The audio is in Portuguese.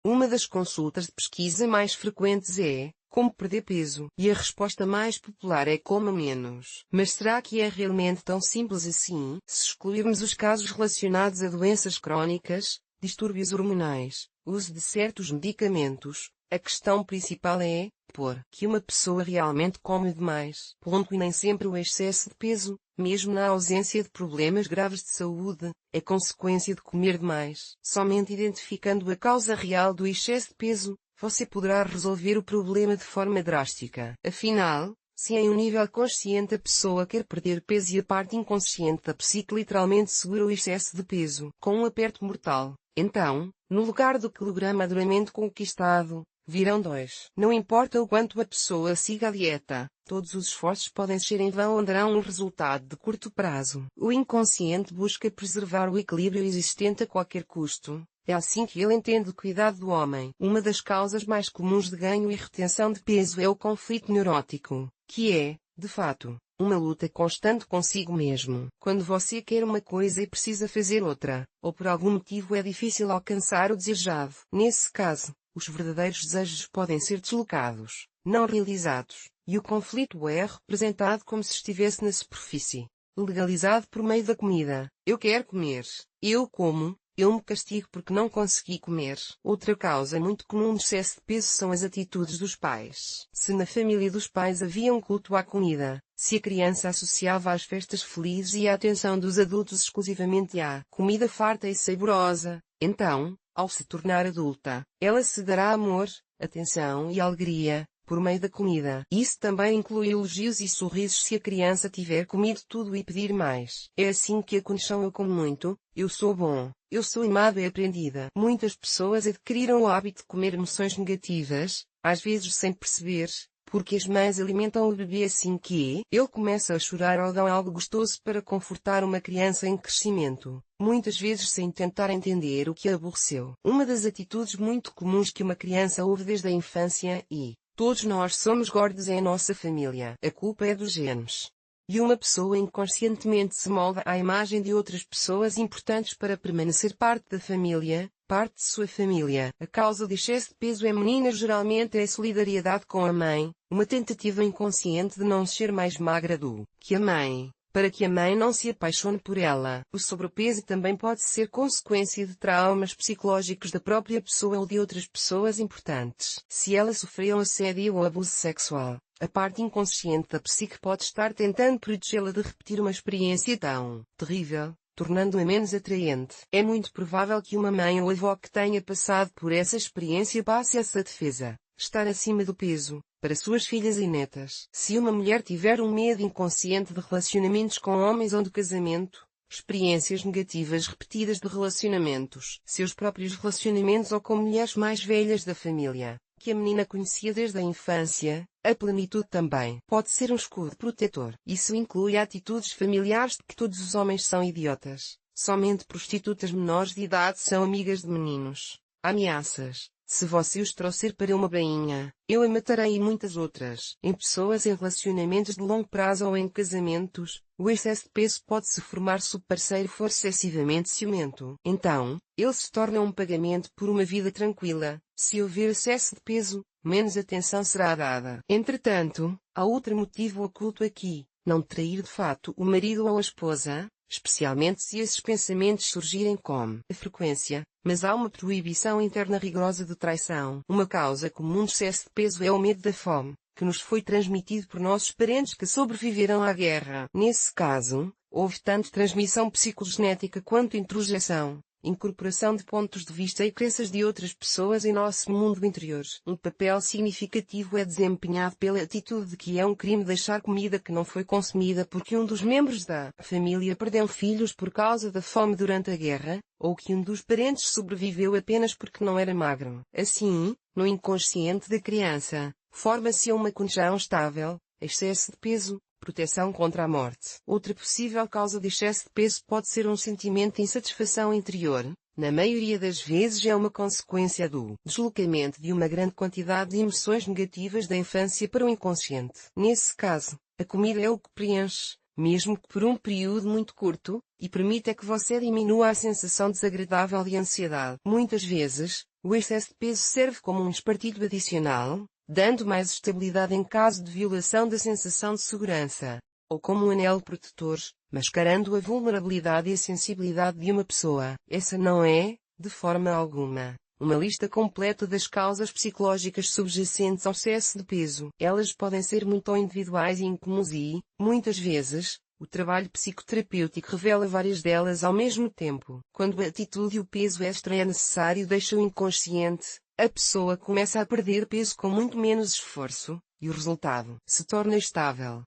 Uma das consultas de pesquisa mais frequentes é: como perder peso? E a resposta mais popular é: coma menos. Mas será que é realmente tão simples assim? Se excluirmos os casos relacionados a doenças crónicas, distúrbios hormonais, uso de certos medicamentos, a questão principal é: por que uma pessoa realmente come demais? E nem sempre o excesso de peso, mesmo na ausência de problemas graves de saúde, é consequência de comer demais. Somente identificando a causa real do excesso de peso, você poderá resolver o problema de forma drástica. Afinal, se em um nível consciente a pessoa quer perder peso e a parte inconsciente da psique literalmente segura o excesso de peso com um aperto mortal, então, no lugar do quilograma duramente conquistado, virão 2. Não importa o quanto a pessoa siga a dieta, todos os esforços podem ser em vão ou darão um resultado de curto prazo. O inconsciente busca preservar o equilíbrio existente a qualquer custo. É assim que ele entende o cuidado do homem. Uma das causas mais comuns de ganho e retenção de peso é o conflito neurótico, que é, de fato, uma luta constante consigo mesmo. Quando você quer uma coisa e precisa fazer outra, ou por algum motivo é difícil alcançar o desejado. Nesse caso, os verdadeiros desejos podem ser deslocados, não realizados, e o conflito é representado como se estivesse na superfície, legalizado por meio da comida. Eu quero comer, eu como, eu me castigo porque não consegui comer. Outra causa muito comum de excesso de peso são as atitudes dos pais. Se na família dos pais havia um culto à comida, se a criança associava às festas felizes e a atenção dos adultos exclusivamente à comida farta e saborosa, então, ao se tornar adulta, ela se dará amor, atenção e alegria, por meio da comida. Isso também inclui elogios e sorrisos se a criança tiver comido tudo e pedir mais. É assim que a condição eu como muito, eu sou bom, eu sou amado e aprendida. Muitas pessoas adquiriram o hábito de comer emoções negativas, às vezes sem perceber, porque as mães alimentam o bebê assim que ele começa a chorar ou dão algo gostoso para confortar uma criança em crescimento, muitas vezes sem tentar entender o que a aborreceu. Uma das atitudes muito comuns que uma criança ouve desde a infância e todos nós somos gordos em nossa família. A culpa é dos genes. E uma pessoa inconscientemente se molda à imagem de outras pessoas importantes para permanecer parte da família, parte de sua família. A causa de excesso de peso em meninas geralmente é a solidariedade com a mãe, uma tentativa inconsciente de não ser mais magra do que a mãe, para que a mãe não se apaixone por ela. O sobrepeso também pode ser consequência de traumas psicológicos da própria pessoa ou de outras pessoas importantes. Se ela sofreu assédio ou abuso sexual, a parte inconsciente da psique pode estar tentando protegê-la de repetir uma experiência tão terrível, tornando-a menos atraente. É muito provável que uma mãe ou avó que tenha passado por essa experiência passe essa defesa, estar acima do peso, para suas filhas e netas. Se uma mulher tiver um medo inconsciente de relacionamentos com homens ou de casamento, experiências negativas repetidas de relacionamentos, seus próprios relacionamentos ou com mulheres mais velhas da família, que a menina conhecia desde a infância, a plenitude também pode ser um escudo protetor. Isso inclui atitudes familiares de que todos os homens são idiotas, somente prostitutas menores de idade são amigas de meninos, ameaças. Se você os trouxer para uma bainha, eu a matarei e muitas outras. Em pessoas em relacionamentos de longo prazo ou em casamentos, o excesso de peso pode-se formar se o parceiro for excessivamente ciumento. Então, ele se torna um pagamento por uma vida tranquila. Se houver excesso de peso, menos atenção será dada. Entretanto, há outro motivo oculto aqui: não trair de fato o marido ou a esposa, especialmente se esses pensamentos surgirem com frequência, mas há uma proibição interna rigorosa de traição. Uma causa comum de excesso de peso é o medo da fome, que nos foi transmitido por nossos parentes que sobreviveram à guerra. Nesse caso, houve tanto transmissão psicogenética quanto introjeção, incorporação de pontos de vista e crenças de outras pessoas em nosso mundo interior. Um papel significativo é desempenhado pela atitude de que é um crime deixar comida que não foi consumida porque um dos membros da família perdeu filhos por causa da fome durante a guerra, ou que um dos parentes sobreviveu apenas porque não era magro. Assim, no inconsciente da criança, forma-se uma condição estável, excesso de peso, proteção contra a morte. Outra possível causa de excesso de peso pode ser um sentimento de insatisfação interior. Na maioria das vezes é uma consequência do deslocamento de uma grande quantidade de emoções negativas da infância para o inconsciente. Nesse caso, a comida é o que preenche, mesmo que por um período muito curto, e permite que você diminua a sensação desagradável de ansiedade. Muitas vezes, O excesso de peso serve como um espartilho adicional, dando mais estabilidade em caso de violação da sensação de segurança, ou como um anel protetor, mascarando a vulnerabilidade e a sensibilidade de uma pessoa. Essa não é, de forma alguma, uma lista completa das causas psicológicas subjacentes ao excesso de peso. Elas podem ser muito individuais e incomuns e, muitas vezes, o trabalho psicoterapêutico revela várias delas ao mesmo tempo. Quando a atitude e o peso extra é necessário deixa o inconsciente, a pessoa começa a perder peso com muito menos esforço, e o resultado se torna estável.